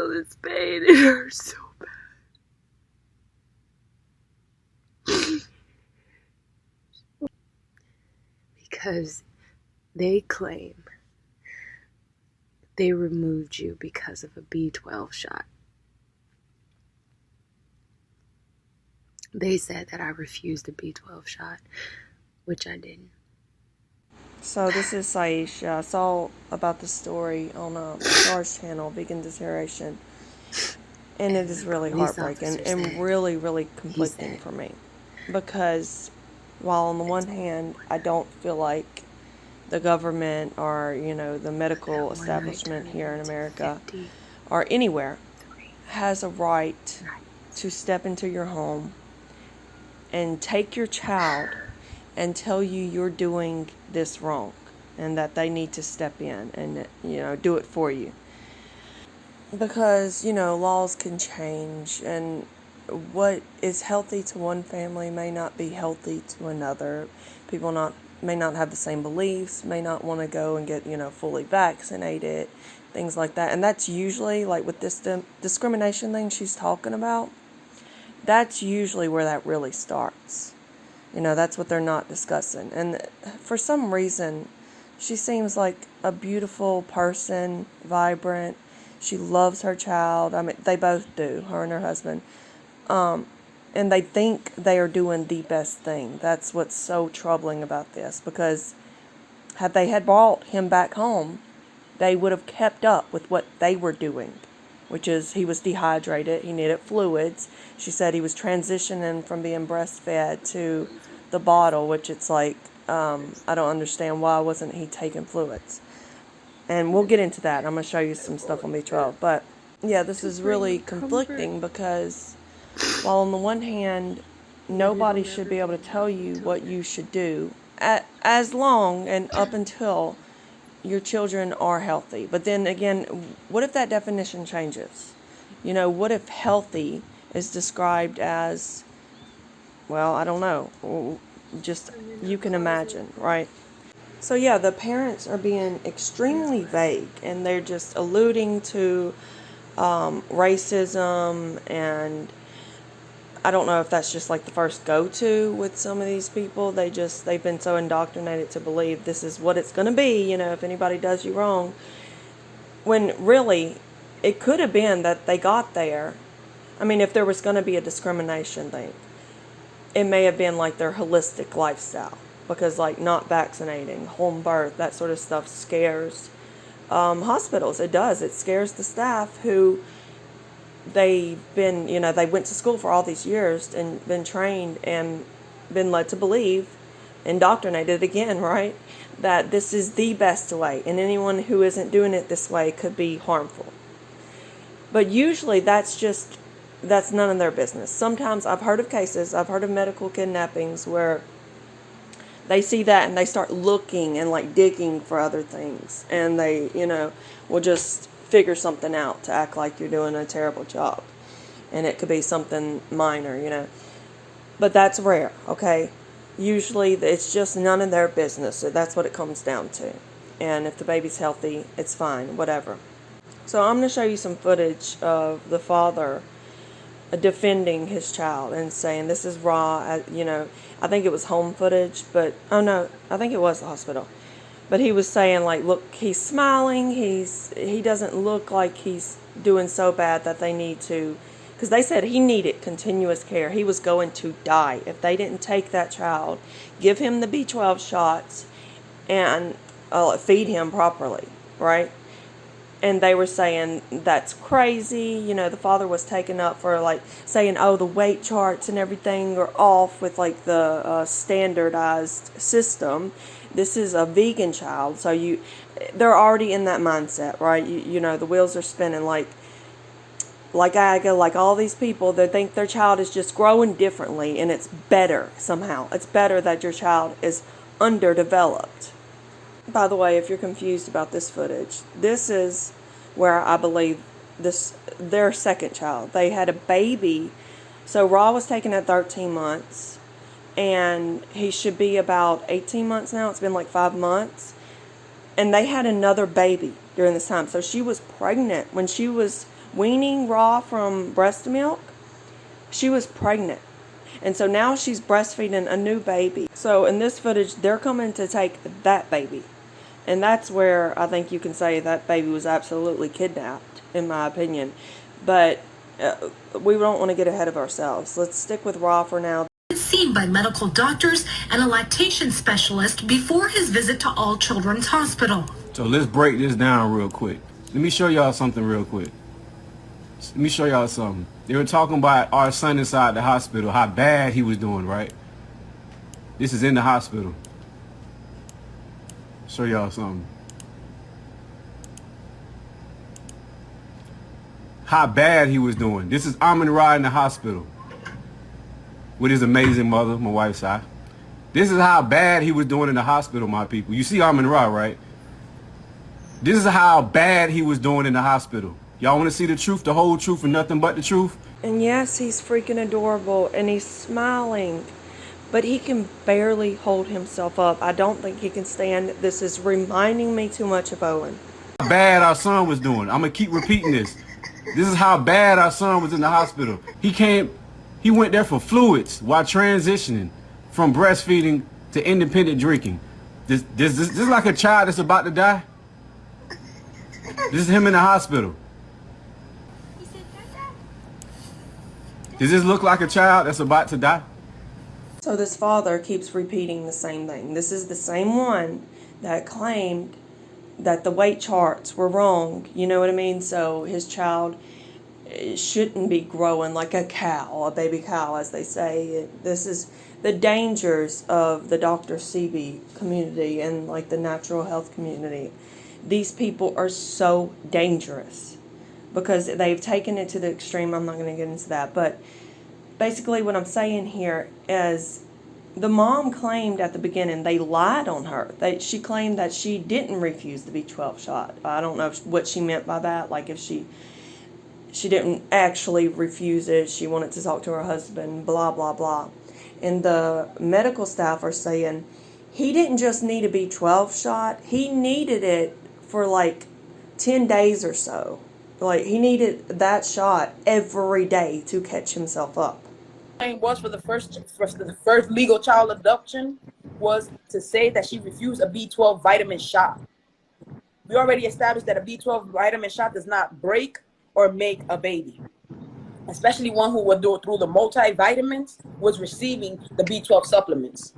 feel this pain. It hurts so bad. Because they claim they removed you because of a B12 shot. They said that I refused a B12 shot, which I didn't. So this is Syesha. I saw about the story on Star's channel, Vegan Deterioration, and it is really heartbreaking and really, really conflicting for me. Because while on the one hand, I don't feel like the government or, the medical establishment here in America or anywhere has a right to step into your home and take your child and tell you you're doing this wrong and that they need to step in and, do it for you. Because, laws can change, and what is healthy to one family may not be healthy to another. People may not have the same beliefs, may not want to go and get, fully vaccinated, things like that. And that's usually, like with this discrimination thing she's talking about, that's usually where that really starts. That's what they're not discussing. And for some reason, she seems like a beautiful person, vibrant. She loves her child. I mean, they both do, her and her husband. And they think they are doing the best thing. That's what's so troubling about this. Because had they had brought him back home, they would have kept up with what they were doing, which is he was dehydrated, he needed fluids. She said he was transitioning from being breastfed to the bottle, which it's like, I don't understand why wasn't he taking fluids. And we'll get into that. I'm going to show you some stuff on B12. But yeah, this is really conflicting because while on the one hand, nobody should be able to tell you what you should do as long and up until your children are healthy. But then again, what if that definition changes? What if healthy is described as, well, I don't know. Just, you can imagine, right? So yeah, the parents are being extremely vague, and they're just alluding to racism, and I don't know if that's just like the first go-to with some of these people. They've been so indoctrinated to believe this is what it's going to be, if anybody does you wrong. When really, it could have been that they got there. I mean, if there was going to be a discrimination thing, it may have been like their holistic lifestyle. Because like not vaccinating, home birth, that sort of stuff scares hospitals. It does. It scares the staff who they've been, they went to school for all these years and been trained and been led to believe, indoctrinated again, right, that this is the best way, and anyone who isn't doing it this way could be harmful. But usually that's none of their business. Sometimes I've heard of medical kidnappings where they see that and they start looking and like digging for other things, and they, will just figure something out to act like you're doing a terrible job. And it could be something minor, but that's rare, okay? Usually it's just none of their business. So that's what it comes down to. And if the baby's healthy, it's fine, whatever. So I'm going to show you some footage of the father defending his child and saying this is raw. I think it was home footage, but oh no, I think it was the hospital. But he was saying like, look, he's smiling. He doesn't look like he's doing so bad that they need to, because they said he needed continuous care. He was going to die if they didn't take that child, give him the B12 shots, and feed him properly, right? And they were saying that's crazy. The father was taken up for like saying, oh, the weight charts and everything are off with like the standardized system. This is a vegan child. So they're already in that mindset, right? The wheels are spinning like Aga, like all these people that think their child is just growing differently and it's better somehow. It's better that your child is underdeveloped. By the way, if you're confused about this footage, this is where I believe their second child. They had a baby. So Ra was taken at 13 months, and he should be about 18 months now. It's been like 5 months. And they had another baby during this time. So she was pregnant when she was weaning raw from breast milk, she was pregnant. And so now she's breastfeeding a new baby. So in this footage, they're coming to take that baby. And that's where I think you can say that baby was absolutely kidnapped, in my opinion. But we don't want to get ahead of ourselves. Let's stick with Raw for now. Seen by medical doctors and a lactation specialist before his visit to All Children's Hospital. So let's break this down real quick. Let me show y'all something real quick. Let me show y'all something. They were talking about our son inside the hospital, how bad he was doing, right? This is in the hospital. Show y'all something. How bad he was doing. This is Amin Ra in the hospital with his amazing mother, my wife's side. This is how bad he was doing in the hospital, my people. You see Amin Ra, right? This is how bad he was doing in the hospital. Y'all want to see the truth, the whole truth, and nothing but the truth? And yes, he's freaking adorable, and he's smiling, but he can barely hold himself up. I don't think he can stand. This is reminding me too much of Owen. How bad our son was doing. I'm going to keep repeating this. This is how bad our son was in the hospital. He went there for fluids while transitioning from breastfeeding to independent drinking. This is like a child that's about to die. This is him in the hospital. Does this look like a child that's about to die? So this father keeps repeating the same thing. This is the same one that claimed that the weight charts were wrong. You know what I mean? So his child shouldn't be growing like a cow, a baby cow, as they say. This is the dangers of the Dr. Sebi community and like the natural health community. These people are so dangerous because they've taken it to the extreme. I'm not going to get into that, but basically what I'm saying here is the mom claimed at the beginning they lied on her. She claimed that she didn't refuse the B12 shot. I don't know what she meant by that, like if she didn't actually refuse it, she wanted to talk to her husband, blah, blah, blah. And the medical staff are saying he didn't just need a B12 shot, he needed it for like 10 days or so. Like, he needed that shot every day to catch himself up. Was for the first legal child abduction was to say that she refused a B12 vitamin shot. We already established that a B12 vitamin shot does not break or make a baby, especially one who would do it through the multivitamins was receiving the B12 supplements.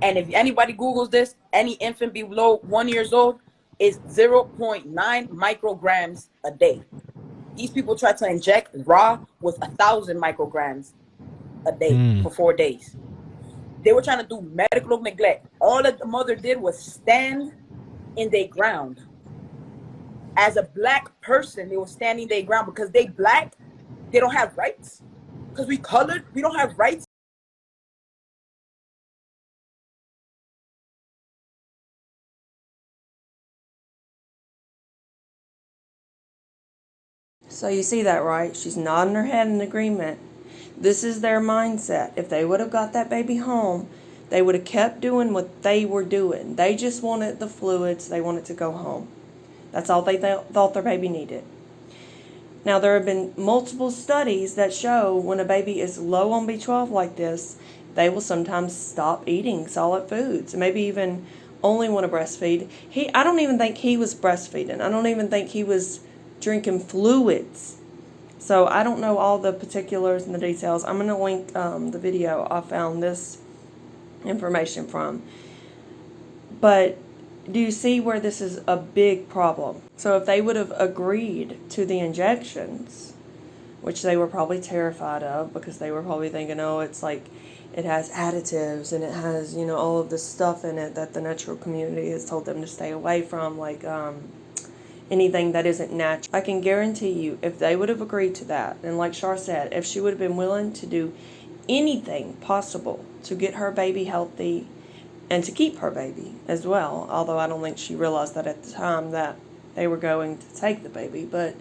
And if anybody Googles this, any infant below 1 year old is 0.9 micrograms a day. These people try to inject Raw with 1,000 micrograms a day for 4 days. They were trying to do medical neglect. All that the mother did was stand in their ground. As a black person, they were standing their ground because they black, they don't have rights. Because we colored, we don't have rights. So you see that, right? She's nodding her head in agreement. This is their mindset. If they would have got that baby home, they would have kept doing what they were doing. They just wanted the fluids. They wanted to go home. That's all they thought their baby needed. Now, there have been multiple studies that show when a baby is low on B12 like this, they will sometimes stop eating solid foods, maybe even only want to breastfeed. I don't even think he was breastfeeding. I don't even think he was drinking fluids. So I don't know all the particulars and the details. I'm going to link the video I found this information from. But do you see where this is a big problem? So if they would have agreed to the injections, which they were probably terrified of because they were probably thinking, oh, it's like it has additives and it has, you know, all of this stuff in it that the natural community has told them to stay away from, like anything that isn't natural. I can guarantee you, if they would have agreed to that, and like Shar said, if she would have been willing to do anything possible to get her baby healthy and to keep her baby as well, although I don't think she realized that at the time that they were going to take the baby, but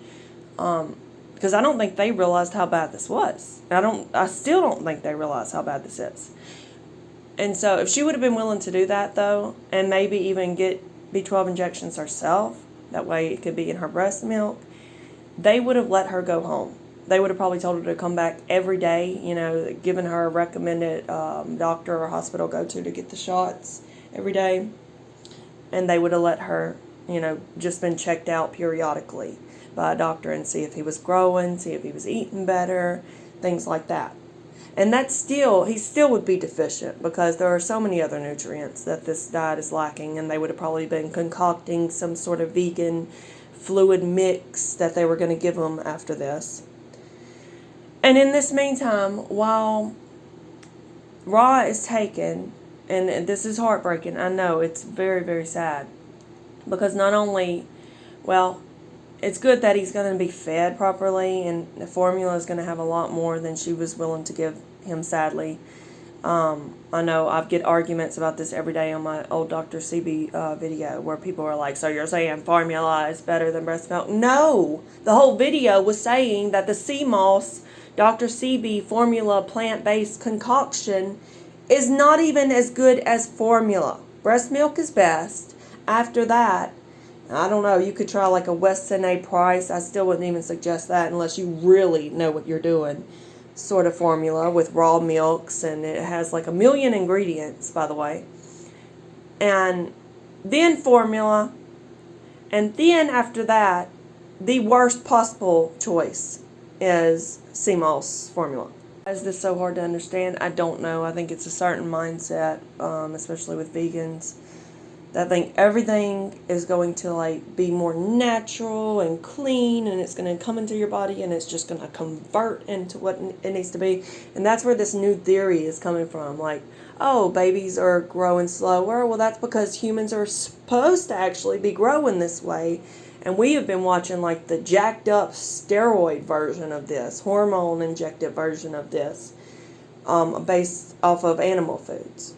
because I don't think they realized how bad this was. I still don't think they realized how bad this is. And so if she would have been willing to do that, though, and maybe even get B12 injections herself, that way it could be in her breast milk, they would have let her go home. They would have probably told her to come back every day, given her a recommended doctor or hospital to get the shots every day. And they would have let her, just been checked out periodically by a doctor and see if he was growing, see if he was eating better, things like that. And he still would be deficient because there are so many other nutrients that this diet is lacking, and they would have probably been concocting some sort of vegan fluid mix that they were going to give him after this. And in this meantime, while Ra is taken, and this is heartbreaking, I know, it's very, very sad, because not only, it's good that he's going to be fed properly, and the formula is going to have a lot more than she was willing to give him, sadly. I know I get arguments about this every day on my old Dr. CB video, where people are like, so you're saying formula is better than breast milk? No! The whole video was saying that the CMOS Dr. CB formula plant-based concoction is not even as good as formula. Breast milk is best. After that, I don't know, you could try like a Weston A. Price. I still wouldn't even suggest that unless you really know what you're doing. Sort of formula with raw milks, and it has like 1 million ingredients, by the way. And then formula, and then after that, the worst possible choice is CMOS formula. Why is this so hard to understand? I don't know. I think it's a certain mindset, especially with vegans, that think everything is going to be more natural and clean, and it's going to come into your body, and it's just going to convert into what it needs to be. And that's where this new theory is coming from. Oh, babies are growing slower. Well, that's because humans are supposed to actually be growing this way. And we have been watching the jacked up steroid version of this, hormone injected version of this, based off of animal foods.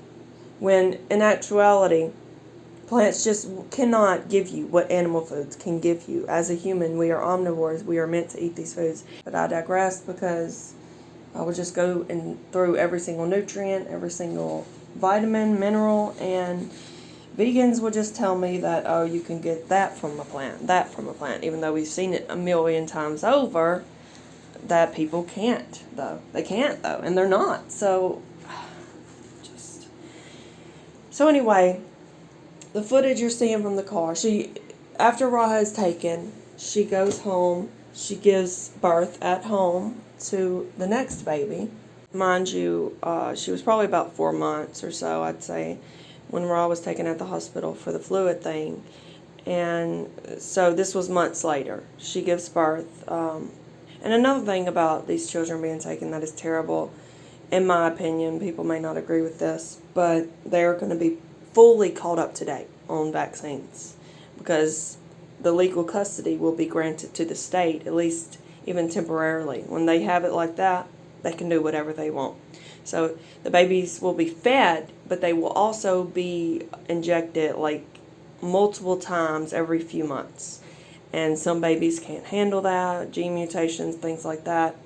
When in actuality, plants just cannot give you what animal foods can give you. As a human, we are omnivores. We are meant to eat these foods. But I digress, because I will just go through every single nutrient, every single vitamin, mineral, and vegans will just tell me that, oh, you can get that from a plant, even though we've seen it 1 million times over, that people can't, though. They can't, though, and they're not. So anyway, the footage you're seeing from the car, after Raha is taken, she goes home, she gives birth at home to the next baby. Mind you, she was probably about 4 months or so, I'd say, when Ra was taken at the hospital for the fluid thing. And so this was months later. She gives birth. And another thing about these children being taken that is terrible, in my opinion, people may not agree with this, but they're going to be fully caught up to date on vaccines, because the legal custody will be granted to the state, at least even temporarily. When they have it like that, they can do whatever they want. So the babies will be fed, but they will also be injected multiple times every few months. And some babies can't handle that, gene mutations, things like that.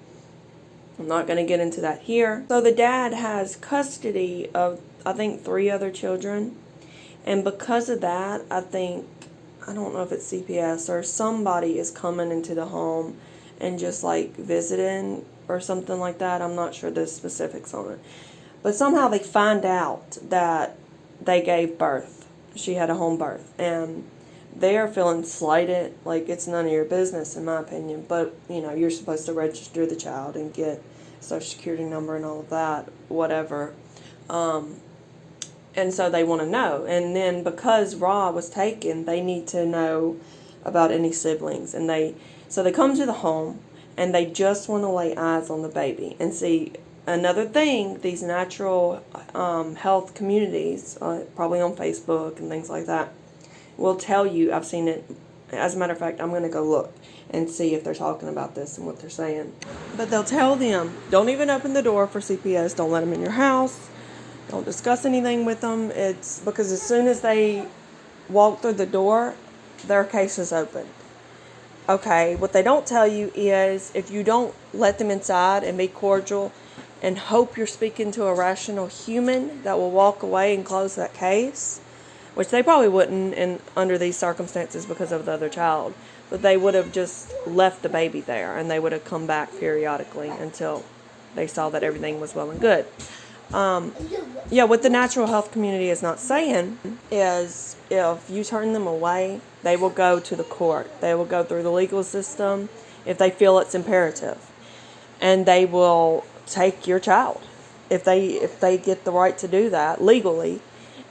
I'm not going to get into that here. So the dad has custody of, I think, 3 other children. And because of that, I don't know if it's CPS or somebody is coming into the home and just visiting or something like that. I'm not sure the specifics on it. But somehow they find out that they gave birth. She had a home birth. And they are feeling slighted. It's none of your business, in my opinion. But, you're supposed to register the child and get a social security number and all of that, whatever. And so they want to know. And then because Ra was taken, they need to know about any siblings. And so they come to the home, and they just want to lay eyes on the baby and see. Another thing, these natural health communities, probably on Facebook and things like that, will tell you, I've seen it. As a matter of fact, I'm going to go look and see if they're talking about this and what they're saying. But they'll tell them, don't even open the door for CPS, don't let them in your house, don't discuss anything with them. It's because as soon as they walk through the door, their case is open. Okay, what they don't tell you is if you don't let them inside and be cordial and hope you're speaking to a rational human that will walk away and close that case, which they probably wouldn't under these circumstances because of the other child. but they would have just left the baby there, and they would have come back periodically until they saw that everything was well and good. Yeah, what the natural health community is not saying is if you turn them away, they will go to the court. They will go through the legal system if they feel it's imperative. And they will take your child if they get the right to do that legally.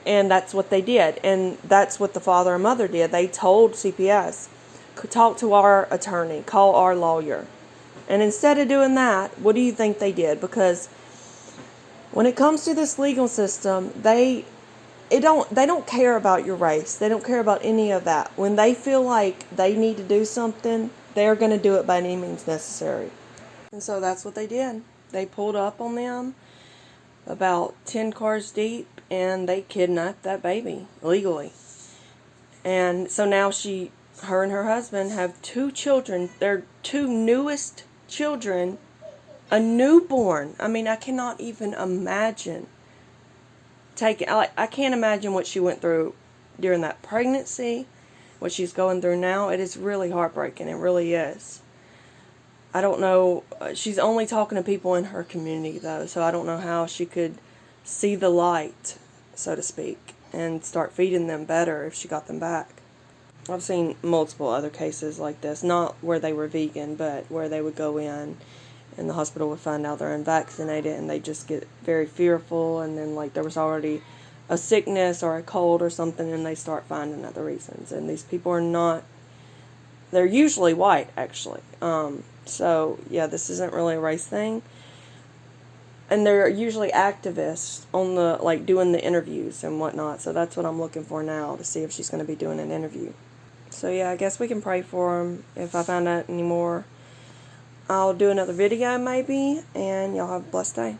And that's what they did. And that's what the father and mother did. They told CPS, talk to our attorney, call our lawyer. And instead of doing that, what do you think they did? Because when it comes to this legal system, they don't care about your race. They don't care about any of that. When they feel like they need to do something, they're going to do it by any means necessary. And so that's what they did. They pulled up on them about 10 cars deep, and they kidnapped that baby legally. And so now her and her husband have 2 children. Their 2 newest children, a newborn. I mean, I cannot even imagine I can't imagine what she went through during that pregnancy, what she's going through now. It is really heartbreaking. It really is. I don't know. She's only talking to people in her community, though, so I don't know how she could see the light, so to speak, and start feeding them better if she got them back. I've seen multiple other cases like this, not where they were vegan, but where they would go in and the hospital would find out they're unvaccinated, and they just get very fearful, and then like there was already a sickness or a cold or something, and they start finding other reasons. And these people are not, they're usually white, actually. So yeah, this isn't really a race thing. And they're usually activists on the, like, doing the interviews and whatnot. So that's what I'm looking for now, to see if she's going to be doing an interview. So yeah, I guess we can pray for them. If I find out any more, I'll do another video maybe, and y'all have a blessed day.